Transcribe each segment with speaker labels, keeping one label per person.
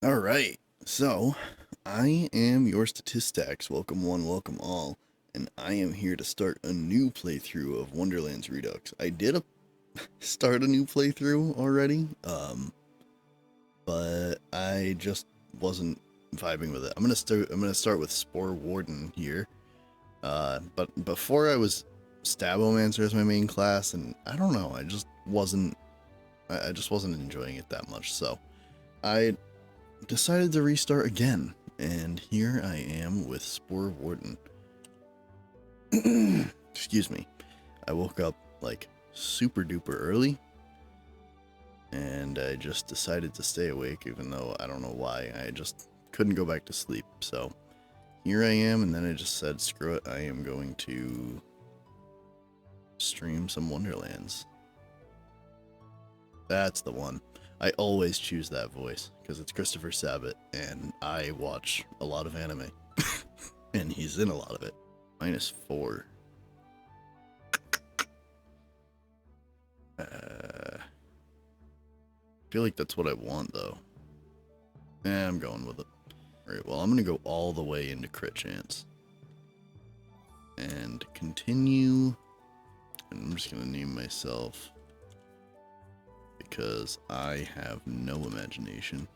Speaker 1: Alright, so I am your Statistax, welcome one, welcome all, and I am here to start a new playthrough of Wonderlands Redux. I did start a new playthrough already, but I just wasn't vibing with it. I'm gonna start with SporeWarden here, but before I was Stabomancer as my main class, and I don't know, I just wasn't enjoying it that much, so I decided to restart again, and here I am with SporeWarden. Excuse me. I woke up like super duper early, and I just decided to stay awake, even though I don't know why. I just couldn't go back to sleep. So here I am, and then I just said, screw it, I am going to stream some Wonderlands. That's the one. I always choose that voice because it's Christopher Sabat, and I watch a lot of anime, and he's in a lot of it. -4. I feel like that's what I want, though. I'm going with it. Alright, well, I'm going to go all the way into crit chance. And continue. And I'm just going to name myself, because I have no imagination.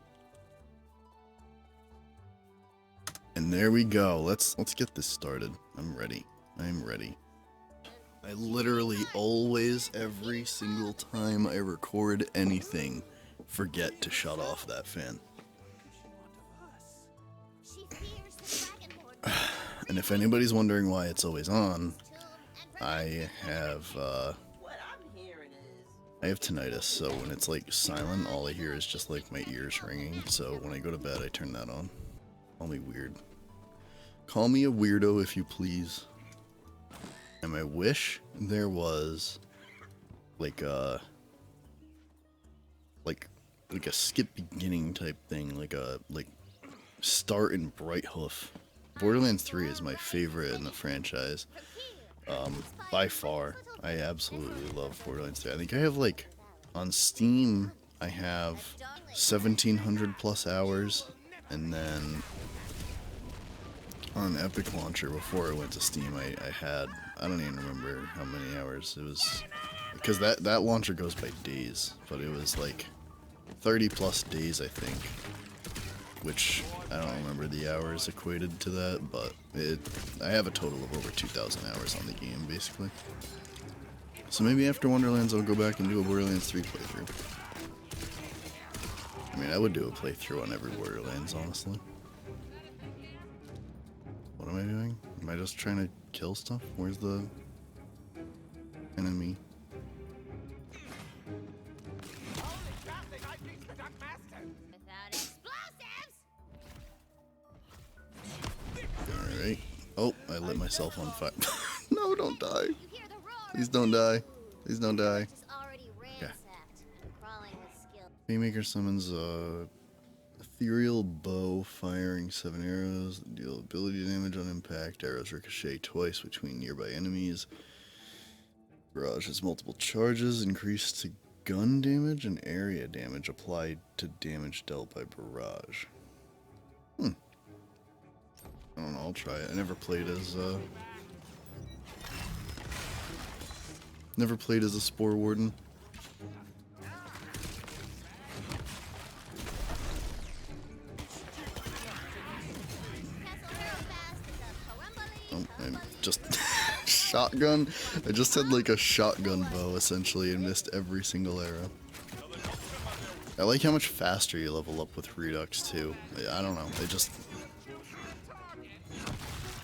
Speaker 1: And there we go. Let's get this started. I'm ready. I'm ready. I literally always, every single time I record anything, forget to shut off that fan. And if anybody's wondering why it's always on, I have tinnitus, so when it's like silent, all I hear is just like my ears ringing. So when I go to bed, I turn that on. Call me weird. Call me a weirdo if you please. And I wish there was like a skip beginning type thing, like start in Brighthoof. Borderlands 3 is my favorite in the franchise. By far. I absolutely love Borderlands 3. I think I have like, on Steam, I have 1,700 plus hours, and then on Epic Launcher before I went to Steam, I had, I don't even remember how many hours. It was, because that launcher goes by days, but it was like 30 plus days, I think, which I don't remember the hours equated to that, but I have a total of over 2,000 hours on the game, basically. So maybe after Wonderlands I'll go back and do a Borderlands 3 playthrough. I mean, I would do a playthrough on every Borderlands, honestly. What am I doing? Am I just trying to kill stuff? Where's the enemy? Alright. Oh, I lit myself on fire. No, don't die. Please don't die. Please don't die. Okay. Paymaker summons ethereal bow, firing 7 arrows, deal ability damage on impact. Arrows ricochet twice between nearby enemies. Barrage has multiple charges, increased to gun damage and area damage applied to damage dealt by barrage. I don't know, I'll try it. I never played as a SporeWarden. Oh, I just shotgun. I just had like a shotgun bow essentially and missed every single arrow. I like how much faster you level up with Redux too. I don't know. It just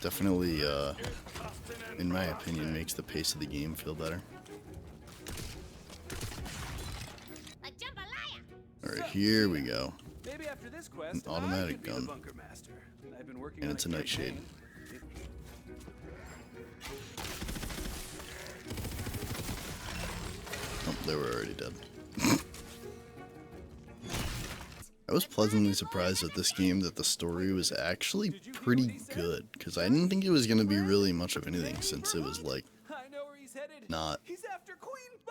Speaker 1: definitely, in my opinion, makes the pace of the game feel better. Alright, here we go. An automatic gun. And it's a nightshade. Oh, they were already dead. I was pleasantly surprised with this game that the story was actually pretty good, because I didn't think it was going to be really much of anything, since it was like not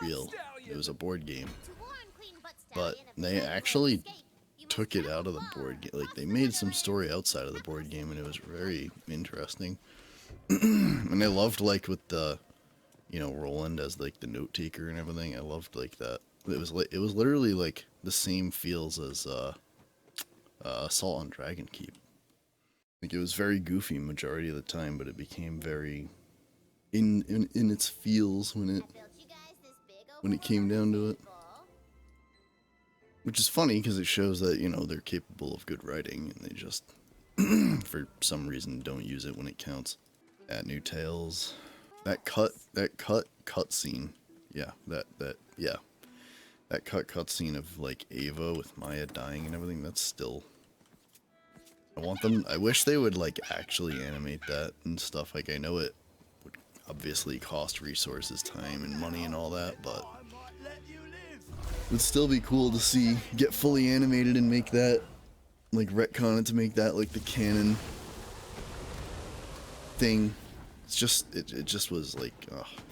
Speaker 1: real. It was a board game. But they actually took it out of the board game. Like, they made some story outside of the board game, and it was very interesting. And I loved, like, with the, you know, Roland as, like, the note taker and everything. I loved, like, that. It was literally, like, the same feels as Assault on Dragon Keep. Like, it was very goofy majority of the time, but it became very in its feels when it came down to it. Which is funny because it shows that, you know, they're capable of good writing, and they just for some reason don't use it when it counts. At New Tales, that cut scene, yeah, that cut scene of like Ava with Maya dying and everything. That's still. I wish they would like actually animate that and stuff. Like, I know it would obviously cost resources, time, and money and all that, but it would still be cool to see get fully animated and make that, like, retcon it to make that like the canon thing. It's just it just was like,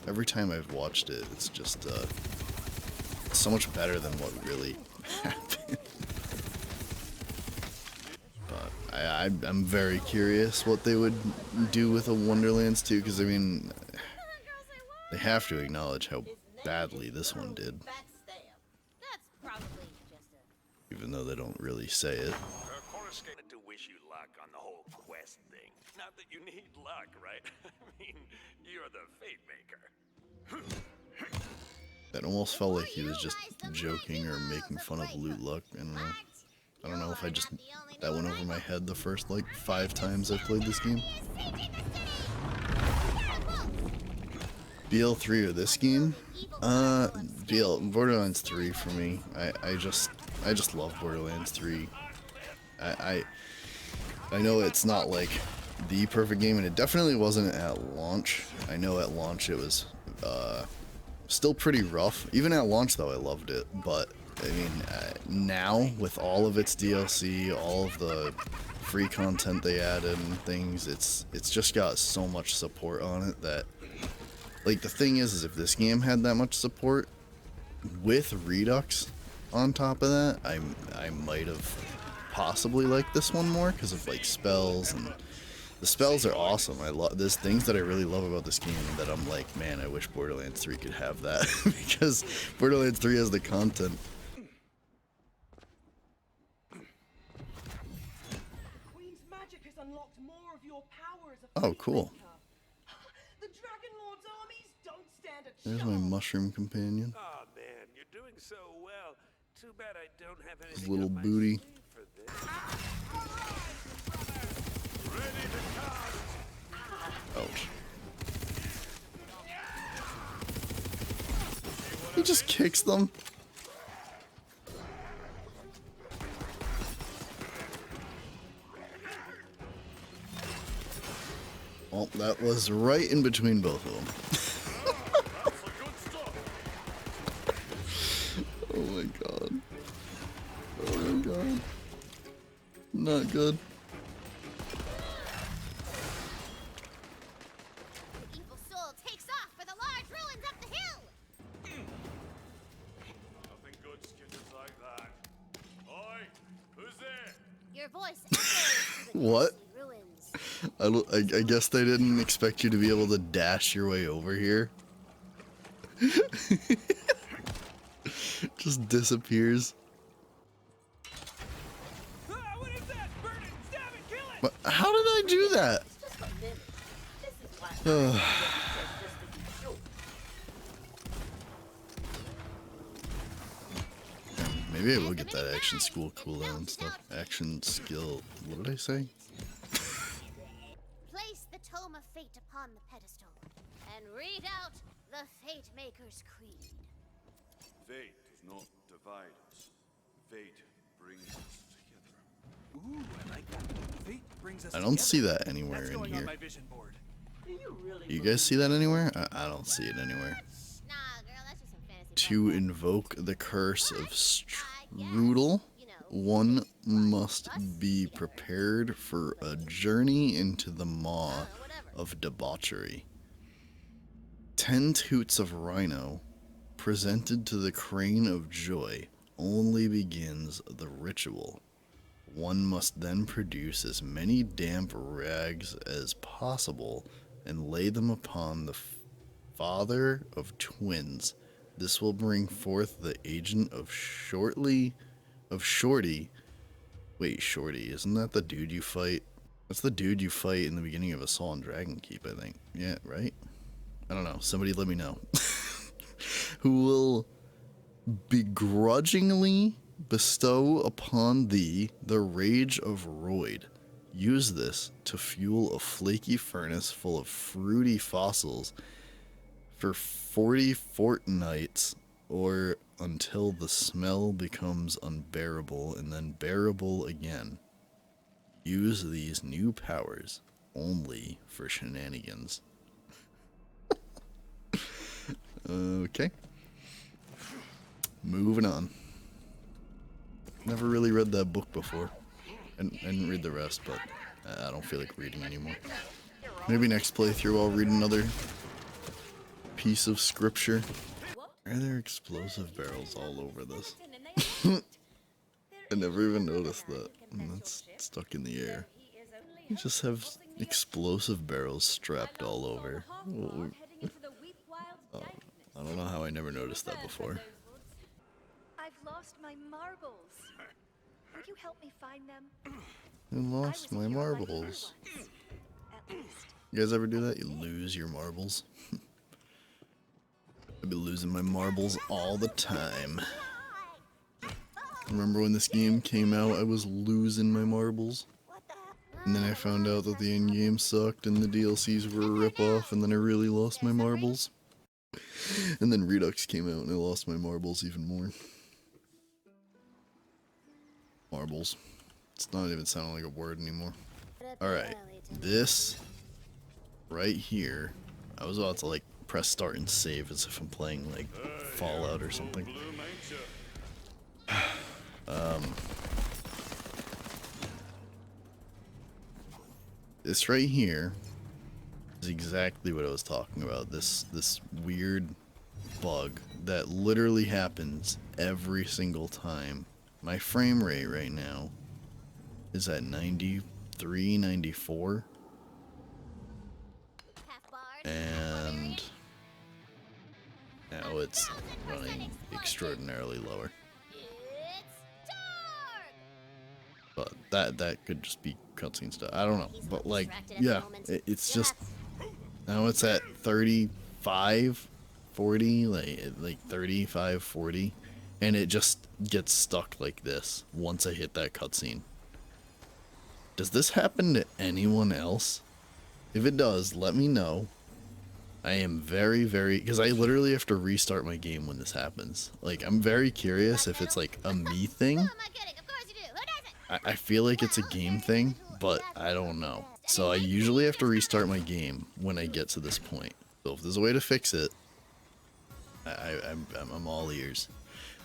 Speaker 1: every time I've watched it, it's just so much better than what really happened. But I'm very curious what they would do with a Wonderlands 2, because I mean, they have to acknowledge how badly this one did. Even though they don't really say it.
Speaker 2: To wish you luck on the whole quest thing. Not that you need luck, right? I mean, you're the fate maker.
Speaker 1: That almost felt like he was just joking or making fun of loot luck. I don't know. I don't know if that went over my head the first like 5 times I played this game. BL3 or this game? Borderlands 3 for me. I just love Borderlands 3. I know it's not like the perfect game, and it definitely wasn't at launch. I know at launch it was still pretty rough. Even at launch though, I loved it. But I mean, now with all of its DLC, all of the free content they added and things, it's just got so much support on it that, like, the thing is if this game had that much support with Redux on top of that, I might have possibly liked this one more because of like spells, and the spells are awesome. There's things that I really love about this game that I'm like, man, I wish Borderlands 3 could have that because Borderlands 3 has the content.
Speaker 3: Queen's magic has unlocked more of your power as a
Speaker 1: Oh, cool.
Speaker 3: The Dragon Lord's armies don't stand a
Speaker 1: There's
Speaker 3: chance.
Speaker 1: my mushroom companion.
Speaker 2: Oh man, you're doing so well. Too bad I don't have anything
Speaker 1: His little
Speaker 2: up my
Speaker 1: booty.
Speaker 2: sleeve for this. Ready to come.
Speaker 1: Ouch. He just kicks them. Well, that was right in between both of them. Oh my god. Oh my god. Not good.
Speaker 4: The evil soul takes off for the large ruins up the hill.
Speaker 2: Nothing good skitters like that. Oi, who's there?
Speaker 4: Your voice echoes through the
Speaker 1: What?
Speaker 4: ghostly ruins.
Speaker 1: I guess they didn't expect you to be able to dash your way over here. Just disappears.
Speaker 2: What is that? Burn it, stab it, kill it!
Speaker 1: But how did I do that? Maybe I will get that action school cooldown and stuff. Action skill. What did I say?
Speaker 4: Place the tome of fate upon the pedestal and read out the Fate Maker's Creed.
Speaker 5: Fate does not divide us. Fate brings us together. Ooh, I like that. Fate brings us
Speaker 1: I don't see that anywhere in here.
Speaker 5: vision board.
Speaker 1: You guys see that anywhere? I don't see it anywhere.
Speaker 4: Nah, girl, that's just some fantasy.
Speaker 1: To invoke the curse of Strudel, one must be prepared for a journey into the maw of debauchery. 10 toots of rhino presented to the crane of joy only begins the ritual. One must then produce as many damp rags as possible and lay them upon the father of twins. This will bring forth the agent of Shorty. Wait, Shorty, isn't that the dude you fight? That's the dude you fight in the beginning of Assault on Dragon Keep, I think. Yeah, right? I don't know. Somebody let me know. Who will begrudgingly bestow upon thee the rage of Royd. Use this to fuel a flaky furnace full of fruity fossils for 40 fortnights, or until the smell becomes unbearable and then bearable again. Use these new powers only for shenanigans. Okay. Moving on. Never really read that book before. I didn't read the rest, but I don't feel like reading anymore. Maybe next playthrough I'll read another piece of scripture. Are there explosive barrels all over this? I never even noticed that. And that's stuck in the air. You just have explosive barrels strapped all over. Oh, I don't know how I never noticed that before.
Speaker 6: I've lost my marbles. Would you help me find them?
Speaker 1: I lost my marbles.
Speaker 6: At least.
Speaker 1: You guys ever do that? You lose your marbles? I've been losing my marbles all the time. Remember when this game came out, I was losing my marbles? And then I found out that the end game sucked and the DLCs were a ripoff, and then I really lost my marbles. And then Redux came out and I lost my marbles even more. Marbles. It's not even sounding like a word anymore. Alright, this right here, I was about to like press start and save as if I'm playing like Fallout or something. This right here is exactly what I was talking about. This weird bug that literally happens every single time. My frame rate right now is at 93, 94. And now it's running extraordinarily lower. But that could just be cutscene stuff. I don't know. But like, yeah, it's just, now it's at 35, 40, like 35, 40. And it just gets stuck like this once I hit that cutscene. Does this happen to anyone else? If it does, let me know. I am very, because I literally have to restart my game when this happens. Like, I'm very curious if it's like a me thing. I feel like it's a game thing, but I don't know. So I usually have to restart my game when I get to this point. So if there's a way to fix it, I'm all ears.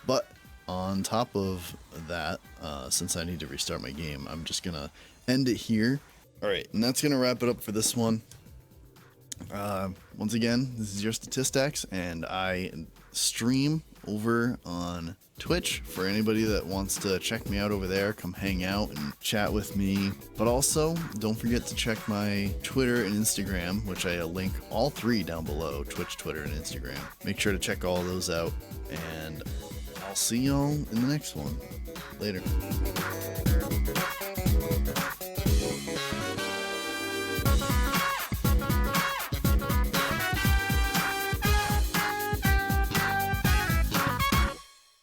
Speaker 1: But on top of that, since I need to restart my game, I'm just gonna end it here. Alright, and that's gonna wrap it up for this one. Once again, this is your Statistax, and I stream over on Twitch for anybody that wants to check me out over there. Come hang out and chat with me. But also, don't forget to check my Twitter and Instagram, which I link all three down below: Twitch, Twitter, and Instagram. Make sure to check all those out, and I'll see y'all in the next one. Later.